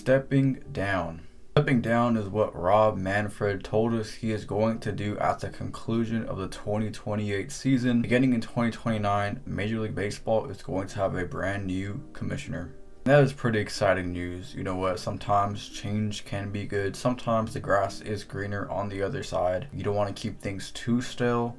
stepping down. Stepping down is what Rob Manfred told us he is going to do at the conclusion of the 2028 season. Beginning in 2029, Major League Baseball is going to have a brand new commissioner. That is pretty exciting news. You know what? Sometimes change can be good. Sometimes the grass is greener on the other side. You don't want to keep things too stale.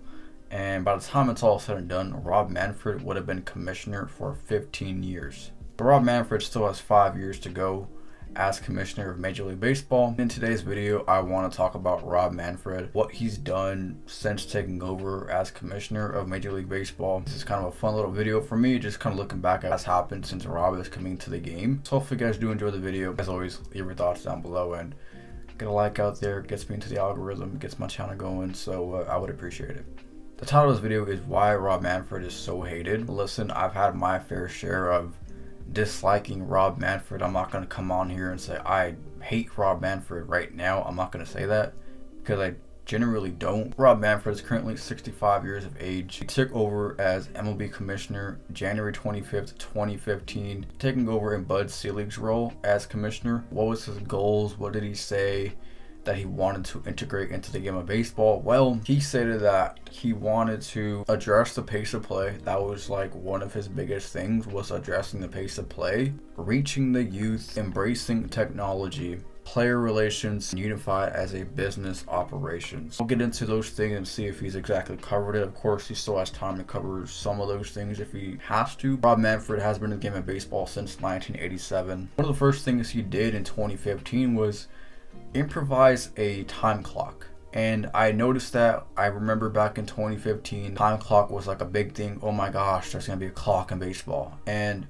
And by the time it's all said and done, Rob Manfred would have been commissioner for 15 years. But Rob Manfred still has 5 years to go as commissioner of Major League Baseball. In today's video, I want to talk about Rob Manfred, what he's done since taking over as commissioner of Major League Baseball. This is kind of a fun little video for me, just kind of looking back at what's happened since Rob is coming to the game. So hopefully you guys do enjoy the video. As always, leave your thoughts down below and get a like out there. It gets me into the algorithm, gets my channel going, so I would appreciate it. The title of this video is Why Rob Manfred is So Hated. Listen, I've had my fair share of disliking Rob Manfred. I'm not going to come on here and say I hate Rob Manfred right now. I'm not going to say that because I generally don't. Rob Manfred is currently 65 years of age. He took over as MLB commissioner January 25th, 2015, taking over in Bud Selig's role as commissioner. What was his goals? What did he say that he wanted to integrate into the game of baseball? Well, he stated that he wanted to address the pace of play. That was like one of his biggest things, was addressing the pace of play, reaching the youth, embracing technology, player relations, and unified as a business operations. We'll get into those things and see if he's exactly covered it. Of course, he still has time to cover some of those things if he has to. Rob Manfred has been in the game of baseball since 1987. One of the first things he did in 2015 was improvise a time clock. And I noticed that, I remember back in 2015, time clock was like a big thing. Oh my gosh, there's gonna be a clock in baseball. And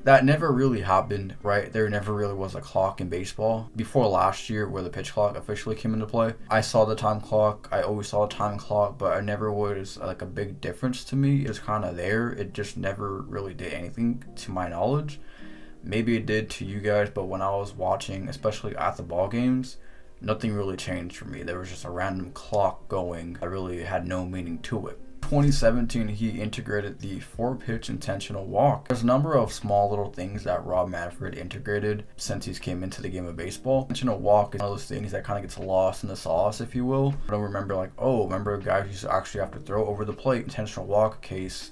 that never really happened, right? There never really was a clock in baseball. Before last year, where the pitch clock officially came into play, I saw the time clock. I always saw the time clock, but I never was like a big difference to me. It was kind of there. It just never really did anything to my knowledge. Maybe it did to you guys, but when I was watching, especially at the ball games, nothing really changed for me. There was just a random clock going that really had no meaning to it. 2017, he integrated the 4-pitch intentional walk. There's a number of small little things that Rob Manfred integrated since he's came into the game of baseball. Intentional walk is one of those things that kind of gets lost in the sauce, if you will. I don't remember like, oh, remember guys used to actually have to throw over the plate. Intentional walk case,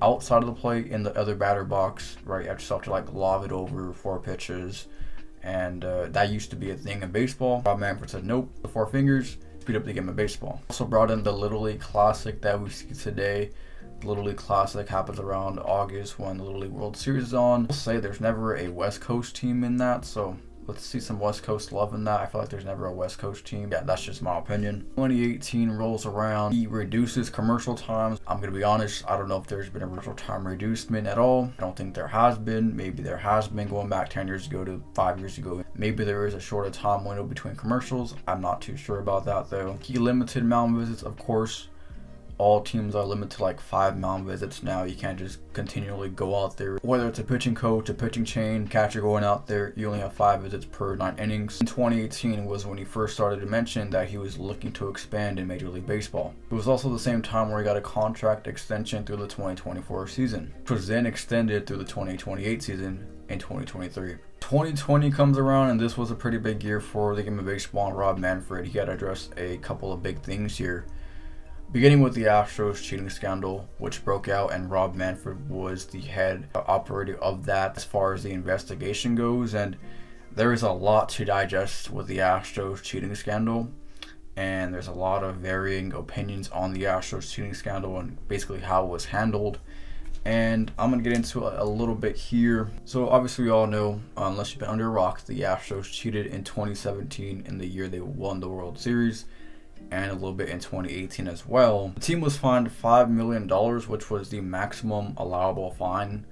outside of the plate in the other batter box, right? You have to like lob it over 4 pitches, and that used to be a thing in baseball. Rob Manfred said nope, the 4 fingers, speed up the game of baseball. Also brought in the Little League Classic that we see today. The Little League Classic happens around August when the Little League World Series is on. I'll say there's never a West Coast team in that, so let's see some West Coast love in that. I feel like there's never a West Coast team. Yeah, that's just my opinion. 2018 rolls around. He reduces commercial times. I'm going to be honest, I don't know if there's been a commercial time reducement at all. I don't think there has been. Maybe there has been going back 10 years ago to 5 years ago. Maybe there is a shorter time window between commercials. I'm not too sure about that though. He limited mound visits, of course. All teams are limited to like 5 mound visits now. You can't just continually go out there. Whether it's a pitching coach, a pitching chain, catcher going out there, you only have 5 visits per 9 innings. In 2018 was when he first started to mention that he was looking to expand in Major League Baseball. It was also the same time where he got a contract extension through the 2024 season, which was then extended through the 2028 season in 2023. 2020 comes around, and this was a pretty big year for the game of baseball and Rob Manfred. He had to address a couple of big things here. Beginning with the Astros cheating scandal, which broke out, and Rob Manfred was the head operator of that as far as the investigation goes. And there is a lot to digest with the Astros cheating scandal, and there's a lot of varying opinions on the Astros cheating scandal and basically how it was handled. And I'm going to get into a little bit here. So obviously we all know, unless you've been under a rock, the Astros cheated in 2017 in the year they won the World Series, and a little bit in 2018 as well. The team was fined $5 million, which was the maximum allowable fine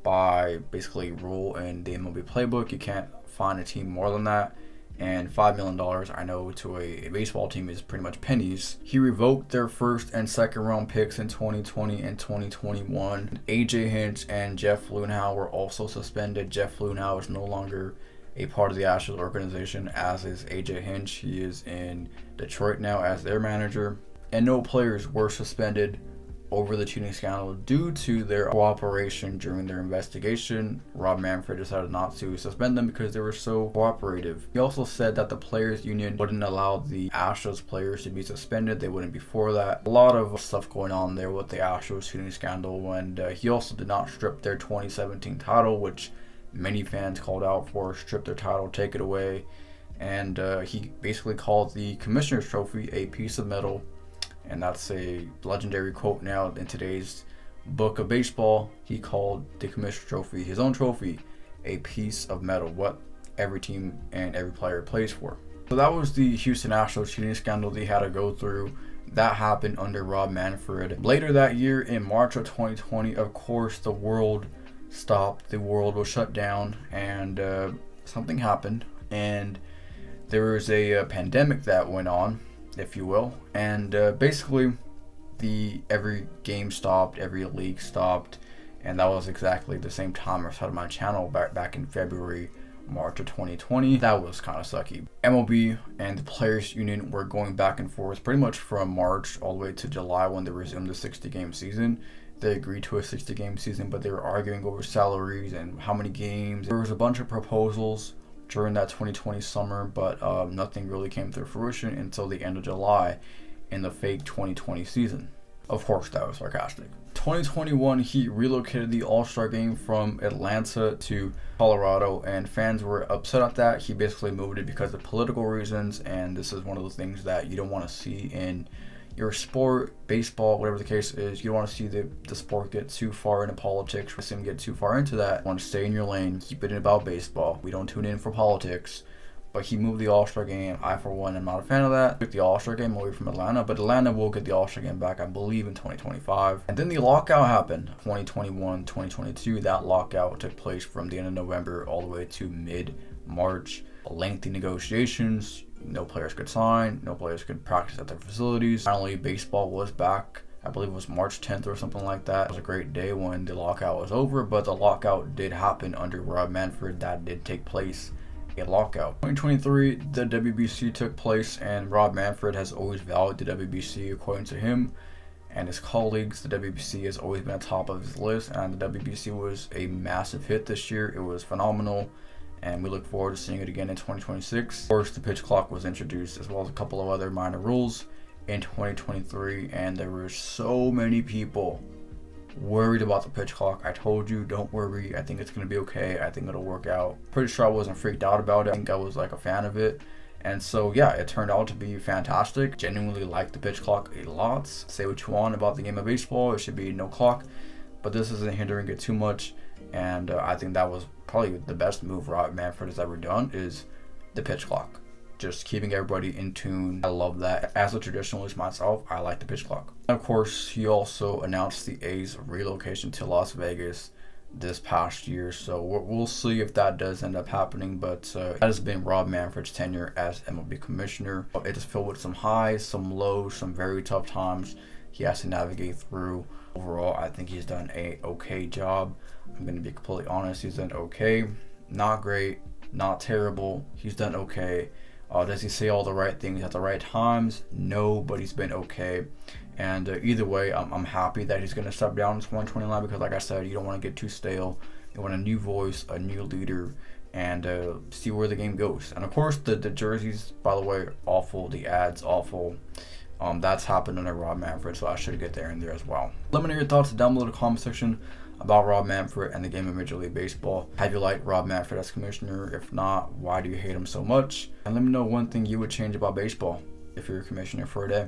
by basically rule in the MLB playbook. You can't fine a team more than that. And $5 million, I know to a baseball team, is pretty much pennies. He revoked their first and second round picks in 2020 and 2021. AJ Hinch and Jeff Luhnow were also suspended. Jeff Luhnow is no longer a part of the Astros organization, as is AJ Hinch. He is in Detroit now as their manager. And no players were suspended over the cheating scandal due to their cooperation during their investigation. Rob Manfred decided not to suspend them because they were so cooperative. He also said that the players union wouldn't allow the Astros players to be suspended. They wouldn't be for that. A lot of stuff going on there with the Astros cheating scandal, and he also did not strip their 2017 title, which many fans called out for. Strip their title, take it away. And he basically called the Commissioner's Trophy a piece of metal. And that's a legendary quote now in today's book of baseball. He called the Commissioner's Trophy, his own trophy, a piece of metal, what every team and every player plays for. So that was the Houston Astros cheating scandal they had to go through. That happened under Rob Manfred. Later that year, in March of 2020, of course, the world stopped. The world was shut down, and something happened. And there was a pandemic that went on, if you will, and basically every game stopped, every league stopped, and that was exactly the same time I started my channel back in February, March of 2020. That was kind of sucky. MLB and the Players Union were going back and forth pretty much from March all the way to July when they resumed the 60-game season. They agreed to a 60-game season, but they were arguing over salaries and how many games. There was a bunch of proposals during that 2020 summer, but nothing really came to fruition until the end of July in the fake 2020 season. Of course, that was sarcastic. 2021, he relocated the AllStar Game from Atlanta to Colorado, and fans were upset at that. He basically moved it because of political reasons, and this is one of the things that you don't want to see in your sport, baseball, whatever the case is. You don't want to see the sport get too far into politics, or get too far into that. You want to stay in your lane, keep it about baseball. We don't tune in for politics. But he moved the All-Star Game. I, for one, am not a fan of that. Took the All-Star Game away from Atlanta, but Atlanta will get the All-Star Game back, I believe, in 2025. And then the lockout happened. 2021, 2022, that lockout took place from the end of November all the way to mid-March. Lengthy negotiations. No players could sign. No players could practice at their facilities. Finally, baseball was back. I believe it was March 10th or something like that. It was a great day when the lockout was over, but the lockout did happen under Rob Manfred. That did take place, a lockout. 2023, the WBC took place, and Rob Manfred has always valued the WBC. According to him and his colleagues, the WBC has always been at the top of his list, and the WBC was a massive hit this year. It was phenomenal, and we look forward to seeing it again in 2026. Of course, the pitch clock was introduced, as well as a couple of other minor rules in 2023, and there were so many people worried about the pitch clock. I told you, don't worry. I think it's going to be okay. I think it'll work out. Pretty sure I wasn't freaked out about it. I think I was like a fan of it. And so, yeah, it turned out to be fantastic. Genuinely like the pitch clock a lot. Say what you want about the game of baseball. It should be no clock, but this isn't hindering it too much. And I think that was probably the best move Rob Manfred has ever done, is the pitch clock. Just keeping everybody in tune. I love that. As a traditionalist myself, I like the pitch clock. Of course, he also announced the A's relocation to Las Vegas this past year, so we'll see if that does end up happening. But that has been Rob Manfred's tenure as MLB commissioner. It is filled with some highs, some lows, some very tough times he has to navigate through. Overall, I think he's done a okay job. I'm going to be completely honest. He's done okay. Not great, not terrible. He's done okay. Does he say all the right things at the right times? No, but he's been okay. And either way, I'm happy that he's going to step down in 2029, because like I said, you don't want to get too stale. You want a new voice, a new leader, and see where the game goes. And of course, the jerseys, by the way, awful. The ads, awful. That's happened under Rob Manfred, so I should get there in there as well. Let me know your thoughts down below in the comment section about Rob Manfred and the game of Major League Baseball. Have you liked Rob Manfred as commissioner? If not, why do you hate him so much? And let me know one thing you would change about baseball if you're a commissioner for a day.